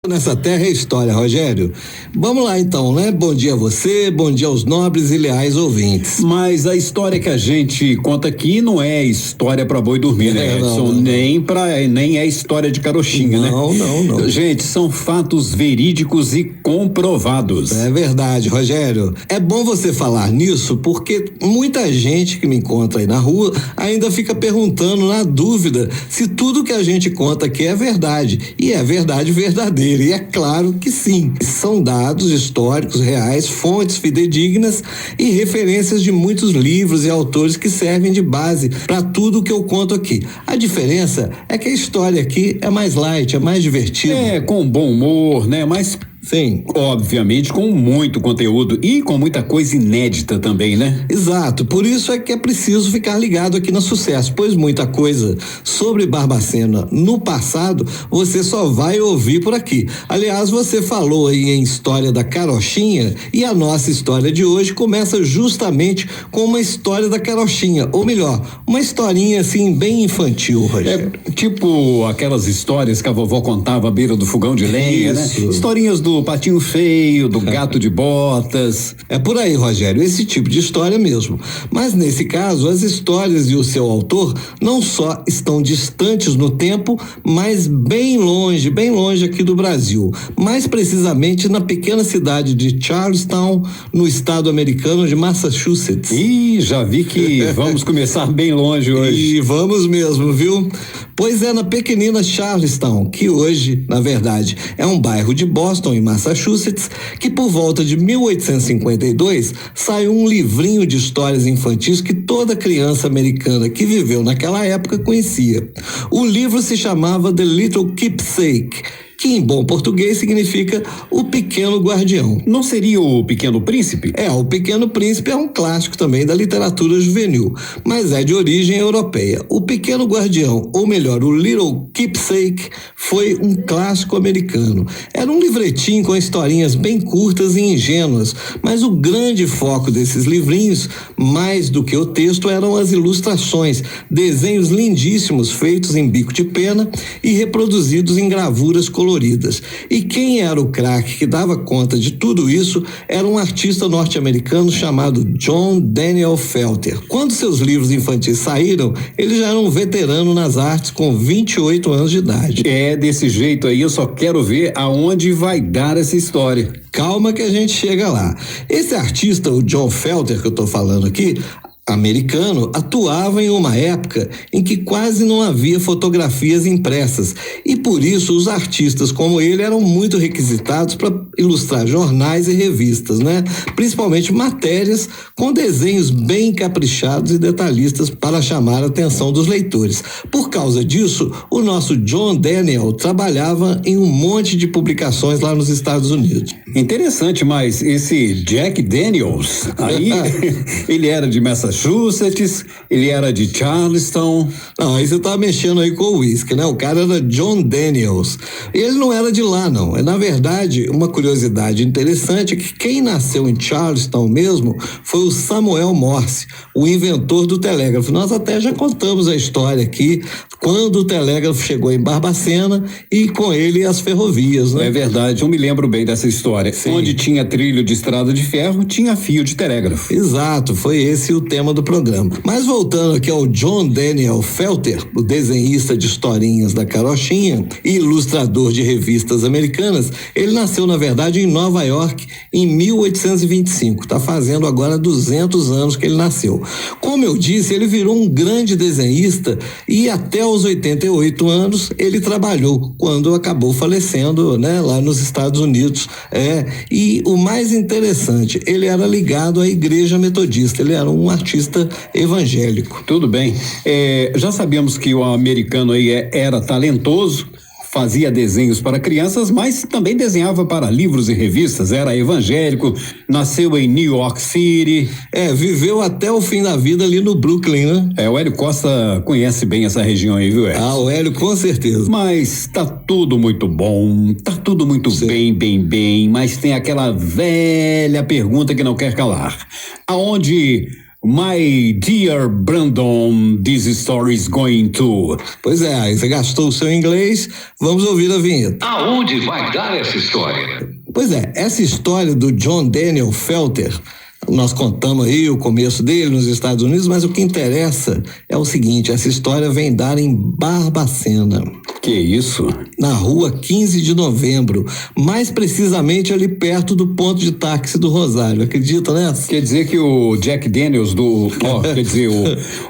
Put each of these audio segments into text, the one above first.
Nessa terra é história, Rogério. Vamos lá então, né? Bom dia a você, bom dia aos nobres e leais ouvintes. Mas a história que a gente conta aqui não é história para boi dormir, né, Edson? Nem é história de carochinha, né? Não. Gente, são fatos verídicos e comprovados. É verdade, Rogério. É bom você falar nisso porque muita gente que me encontra aí na rua ainda fica perguntando na dúvida se tudo que a gente conta aqui é verdade. E é verdade verdadeira. E é claro que sim, são dados históricos reais, fontes fidedignas e referências de muitos livros e autores que servem de base para tudo que eu conto aqui. A diferença é que a história aqui é mais light, é mais divertida. É, com bom humor, né? Mas sim, obviamente com muito conteúdo e com muita coisa inédita também, né? Exato, por isso é que é preciso ficar ligado aqui no Sucesso, pois muita coisa sobre Barbacena no passado você só vai ouvir por aqui. Aliás, você falou aí em história da carochinha e a nossa história de hoje começa justamente com uma história da carochinha, ou melhor, uma historinha assim bem infantil, Rogério. É tipo aquelas histórias que a vovó contava à beira do fogão de lenha, Isso. Né? Historinhas do Patinho Feio, do Gato de Botas. É por aí, Rogério, esse tipo de história mesmo. Mas nesse caso, as histórias e o seu autor não só estão distantes no tempo, mas bem longe aqui do Brasil. Mais precisamente na pequena cidade de Charlestown, no estado americano de Massachusetts. Ih, já vi que vamos começar bem longe hoje. E vamos mesmo, viu? Pois é na pequenina Charlestown, que hoje, na verdade, é um bairro de Boston, em Massachusetts, que por volta de 1852 saiu um livrinho de histórias infantis que toda criança americana que viveu naquela época conhecia. O livro se chamava The Little Keepsake, que em bom português significa O Pequeno Guardião. Não seria o Pequeno Príncipe? O Pequeno Príncipe é um clássico também da literatura juvenil, mas é de origem europeia. O Pequeno Guardião, ou melhor, o Little Keepsake, foi um clássico americano. Era um livretinho com historinhas bem curtas e ingênuas, mas o grande foco desses livrinhos, mais do que o texto, eram as ilustrações, desenhos lindíssimos feitos em bico de pena e reproduzidos em gravuras coloridas. E quem era o craque que dava conta de tudo isso era um artista norte-americano chamado John Daniel Felter. Quando seus livros infantis saíram, ele já era um veterano nas artes com 28 anos de idade. É, desse jeito aí eu só quero ver aonde vai dar essa história. Calma que a gente chega lá. Esse artista, o John Felter que eu tô falando aqui, americano, atuava em uma época em que quase não havia fotografias impressas e por isso os artistas como ele eram muito requisitados para ilustrar jornais e revistas, né? Principalmente matérias com desenhos bem caprichados e detalhistas para chamar a atenção dos leitores. Por causa disso, o nosso John Daniel trabalhava em um monte de publicações lá nos Estados Unidos. Interessante, mas esse Jack Daniels, aí ele era de Massachusetts, ele era de Charlestown. Não, aí você tá mexendo aí com o uísque, né? O cara era John Daniels. Ele não era de lá, não. Na verdade, uma curiosidade interessante é que quem nasceu em Charlestown mesmo foi o Samuel Morse, o inventor do telégrafo. Nós até já contamos a história aqui, quando o telégrafo chegou em Barbacena e com ele as ferrovias, né? É verdade, eu me lembro bem dessa história. Sim. Onde tinha trilho de estrada de ferro, tinha fio de telégrafo. Exato, foi esse o tema do programa. Mas voltando aqui ao John Daniel Felter, o desenhista de historinhas da carochinha e ilustrador de revistas americanas, ele nasceu na verdade em Nova York em 1825, tá fazendo agora 200 anos que ele nasceu. Como eu disse, ele virou um grande desenhista e até aos 88 anos ele trabalhou quando acabou falecendo, né, lá nos Estados Unidos. E o mais interessante, ele era ligado à Igreja Metodista, ele era um artista evangélico. Tudo bem. Já sabemos que o americano aí era talentoso, fazia desenhos para crianças, mas também desenhava para livros e revistas, era evangélico, nasceu em New York City. Viveu até o fim da vida ali no Brooklyn, né? O Hélio Costa conhece bem essa região aí, viu, Hélio? O Hélio com certeza. Mas tá tudo muito bom, tá tudo muito bem, mas tem aquela velha pergunta que não quer calar. Aonde My dear Brandon, this story is going to. Pois é, aí você gastou o seu inglês, vamos ouvir a vinheta. Aonde vai dar essa história? Pois é, essa história do John Daniel Felter, nós contamos aí o começo dele nos Estados Unidos, mas o que interessa é o seguinte, essa história vem dar em Barbacena. Que isso? Na rua 15 de novembro, mais precisamente ali perto do ponto de táxi do Rosário, acredita nessa? Quer dizer que o Jack Daniels quer dizer,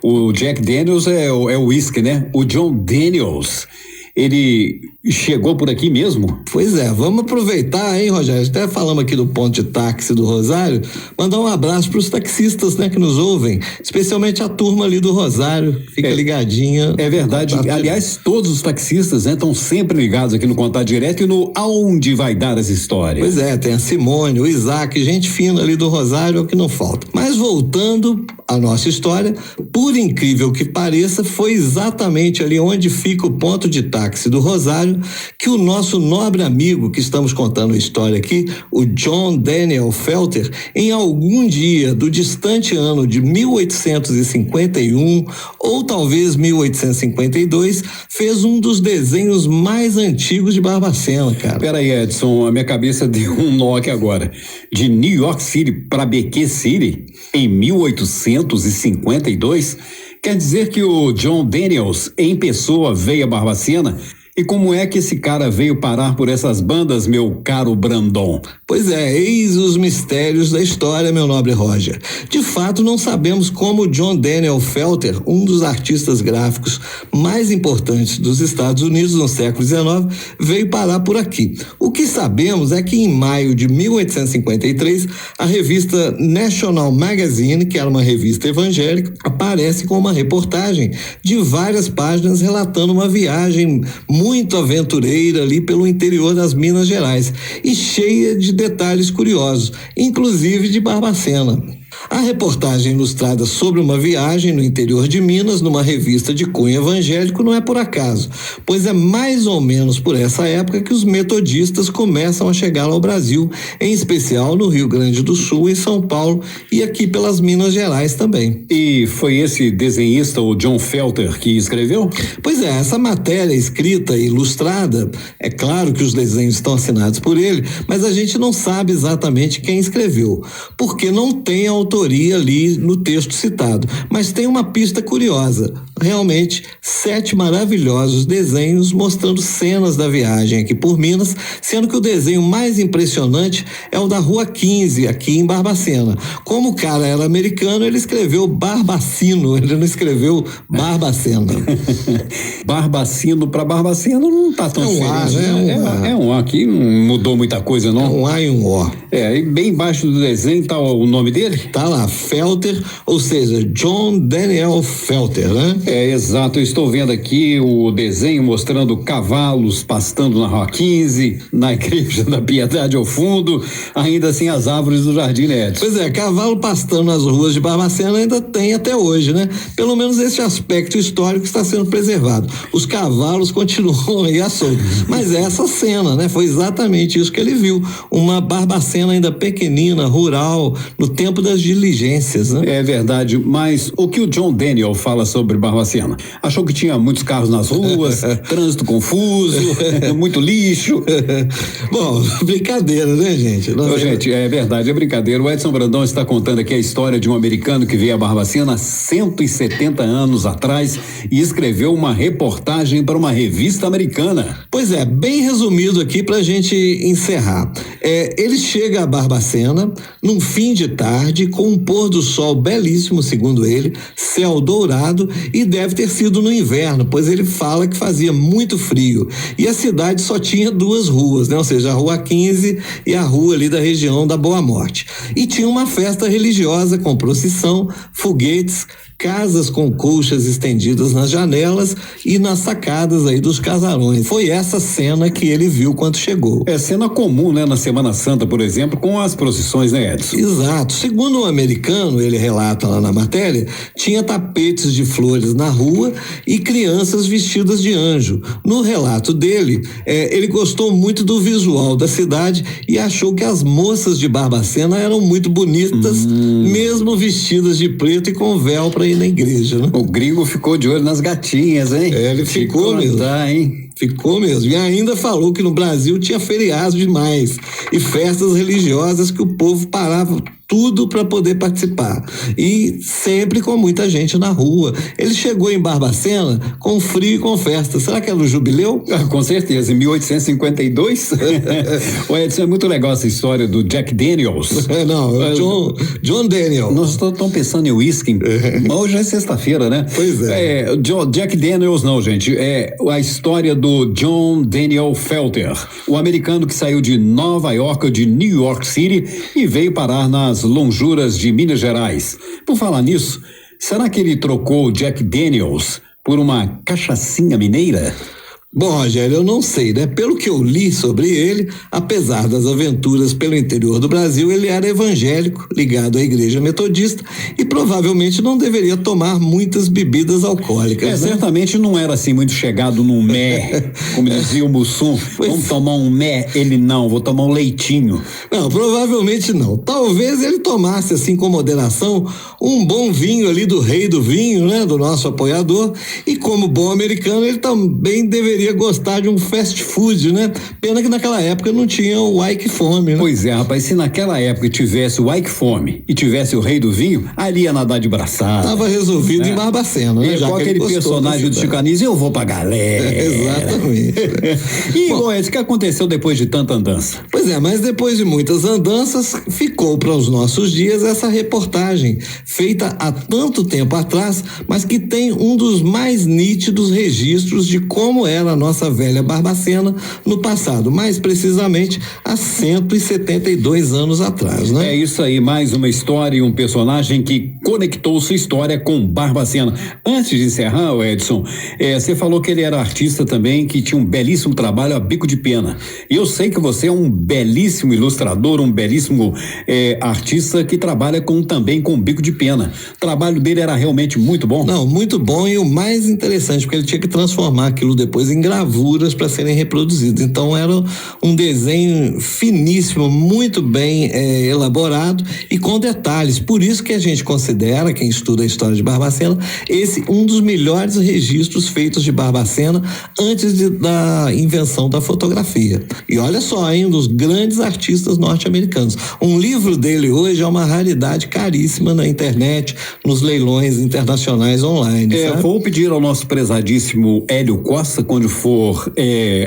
o Jack Daniels é o whisky, né? O John Daniels, ele chegou por aqui mesmo? Pois é, vamos aproveitar, hein, Rogério? Até falamos aqui do ponto de táxi do Rosário, mandar um abraço para os taxistas, né, que nos ouvem, especialmente a turma ali do Rosário, fica ligadinha. É verdade, aliás, todos os taxistas, né, estão sempre ligados aqui no Contato Direto e no Aonde Vai Dar Essa História. Pois é, tem a Simone, o Isaac, gente fina ali do Rosário, é o que não falta. Mas voltando à nossa história, por incrível que pareça, foi exatamente ali onde fica o ponto de táxi do Rosário que o nosso nobre amigo que estamos contando a história aqui, o John Daniel Felter, em algum dia do distante ano de 1851 ou talvez 1852, fez um dos desenhos mais antigos de Barbacena, cara. Peraí, Edson, a minha cabeça deu um nó aqui agora. De New York City para BQ City, em 1852, quer dizer que o John Daniels, em pessoa, veio a Barbacena? E como é que esse cara veio parar por essas bandas, meu caro Brandon? Pois é, eis os mistérios da história, meu nobre Roger. De fato, não sabemos como John Daniel Felter, um dos artistas gráficos mais importantes dos Estados Unidos no século XIX, veio parar por aqui. O que sabemos é que em maio de 1853, a revista National Magazine, que era uma revista evangélica, aparece com uma reportagem de várias páginas relatando uma viagem muito aventureira ali pelo interior das Minas Gerais e cheia de detalhes curiosos, inclusive de Barbacena. A reportagem ilustrada sobre uma viagem no interior de Minas, numa revista de cunho evangélico, não é por acaso, pois é mais ou menos por essa época que os metodistas começam a chegar ao Brasil, em especial no Rio Grande do Sul, em São Paulo e aqui pelas Minas Gerais também. E foi esse desenhista, o John Felter, que escreveu? Pois é, essa matéria escrita e ilustrada, é claro que os desenhos estão assinados por ele, mas a gente não sabe exatamente quem escreveu, porque não tem autoria ali no texto citado, mas tem uma pista curiosa. Realmente, 7 maravilhosos desenhos mostrando cenas da viagem aqui por Minas, sendo que o desenho mais impressionante é o da Rua 15, aqui em Barbacena. Como o cara era americano, ele escreveu Barbacino, ele não escreveu Barbacena. Barbacino para Barbacena não tá tão diferente. É um A, aqui não mudou muita coisa, não? É um A e um O. E bem embaixo do desenho tá o nome dele? Tá lá, Felter, ou seja, John Daniel Felter, né? É, exato, eu estou vendo aqui o desenho mostrando cavalos pastando na Rua 15, na Igreja da Piedade ao fundo, ainda assim as árvores do Jardim Edson. Pois é, cavalo pastando nas ruas de Barbacena ainda tem até hoje, né? Pelo menos esse aspecto histórico está sendo preservado. Os cavalos continuam aí à solta. Mas essa cena, né? Foi exatamente isso que ele viu, uma Barbacena ainda pequenina, rural, no tempo das diligências, né? É verdade, mas o que o John Daniel fala sobre Barbacena? Achou que tinha muitos carros nas ruas, trânsito confuso, muito lixo. Bom, brincadeira, né, gente? Gente, é verdade, é brincadeira. O Edson Brandão está contando aqui a história de um americano que veio a Barbacena há 170 anos atrás e escreveu uma reportagem para uma revista americana. Pois é, bem resumido aqui pra gente encerrar. Ele chega a Barbacena num fim de tarde com um pôr do sol belíssimo, segundo ele, céu dourado, e deve ter sido no inverno, pois ele fala que fazia muito frio e a cidade só tinha 2 ruas, né? Ou seja, a Rua 15 e a rua ali da região da Boa Morte. E tinha uma festa religiosa com procissão, foguetes, casas com colchas estendidas nas janelas e nas sacadas aí dos casarões. Foi essa cena que ele viu quando chegou. É cena comum, né, na Semana Santa, por exemplo, com as procissões, né, Edson? Exato. Segundo um americano, ele relata lá na matéria, tinha tapetes de flores na rua e crianças vestidas de anjo. No relato dele, ele gostou muito do visual da cidade e achou que as moças de Barbacena eram muito bonitas, mesmo vestidas de preto e com véu para ir na igreja, né? O gringo ficou de olho nas gatinhas, hein? Ele ficou mesmo. Hein? Ficou mesmo. E ainda falou que no Brasil tinha feriados demais e festas religiosas que o povo parava tudo para poder participar. E sempre com muita gente na rua. Ele chegou em Barbacena com frio e com festa. Será que era no jubileu? Com certeza, em 1852. O Edson, é muito legal essa história do Jack Daniels. Não, é o John Daniel. Nós estamos pensando em whisky, mas hoje é sexta-feira, né? Pois é. Jack Daniels não, gente. É a história do John Daniel Felter, o americano que saiu de Nova York, de New York City, e veio parar nas lonjuras de Minas Gerais. Por falar nisso, será que ele trocou o Jack Daniels por uma cachaçinha mineira? Bom, Rogério, eu não sei, né? Pelo que eu li sobre ele, apesar das aventuras pelo interior do Brasil, ele era evangélico, ligado à igreja metodista e provavelmente não deveria tomar muitas bebidas alcoólicas. Né? Certamente não era assim muito chegado num mé, como dizia o Mussum. Vamos tomar um mé? Ele não, vou tomar um leitinho. Não, provavelmente não. Talvez ele tomasse assim com moderação um bom vinho ali do rei do vinho, né? Do nosso apoiador, e como bom americano ele também deveria gostar de um fast food, né? Pena que naquela época não tinha o Ike Fome, né? Pois é, rapaz, se naquela época tivesse o Ike Fome e tivesse o rei do vinho, ali ia nadar de braçada. Tava resolvido em Barbacena, né? Já com aquele personagem do Chico Anísio, eu vou pra galera. Exatamente. E, bom, Edson, o que aconteceu depois de tanta andança? Pois é, mas depois de muitas andanças, ficou para os nossos dias essa reportagem, feita há tanto tempo atrás, mas que tem um dos mais nítidos registros de como era a nossa velha Barbacena no passado, mais precisamente há 172 anos atrás, né? É isso aí, mais uma história e um personagem que conectou sua história com Barbacena. Antes de encerrar, Edson, você falou que ele era artista também, que tinha um belíssimo trabalho a bico de pena. E eu sei que você é um belíssimo ilustrador, um belíssimo artista que trabalha também com bico de pena. O trabalho dele era realmente muito bom? Não, muito bom, e o mais interessante, porque ele tinha que transformar aquilo depois em gravuras para serem reproduzidas. Então era um desenho finíssimo, muito bem elaborado e com detalhes. Por isso que a gente considera, quem estuda a história de Barbacena, esse um dos melhores registros feitos de Barbacena antes da invenção da fotografia. E olha só, hein, um dos grandes artistas norte-americanos. Um livro dele hoje é uma raridade caríssima na internet, nos leilões internacionais online. Vou pedir ao nosso prezadíssimo Hélio Costa, quando for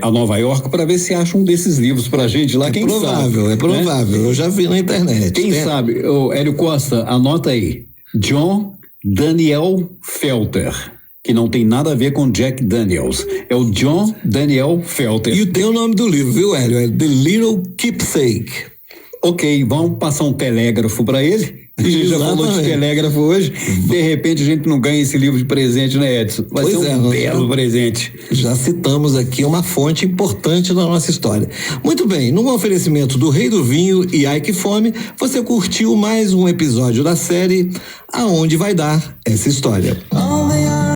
a Nova York, para ver se acha um desses livros pra gente lá. Quem sabe? É provável, né? Eu já vi na internet. Quem sabe? Hélio Costa, anota aí. John Daniel Felter, que não tem nada a ver com Jack Daniels. É o John Daniel Felter. E tem o nome do livro, viu, Hélio? É The Little Keepsake. Ok, vamos passar um telégrafo para ele? A gente já falou de telégrafo hoje. De repente a gente não ganha esse livro de presente, né, Edson? Vai ser um belo presente. Já citamos aqui uma fonte importante da nossa história. Muito bem, num oferecimento do Rei do Vinho e Ike Fome, você curtiu mais um episódio da série Aonde Vai Dar Essa História.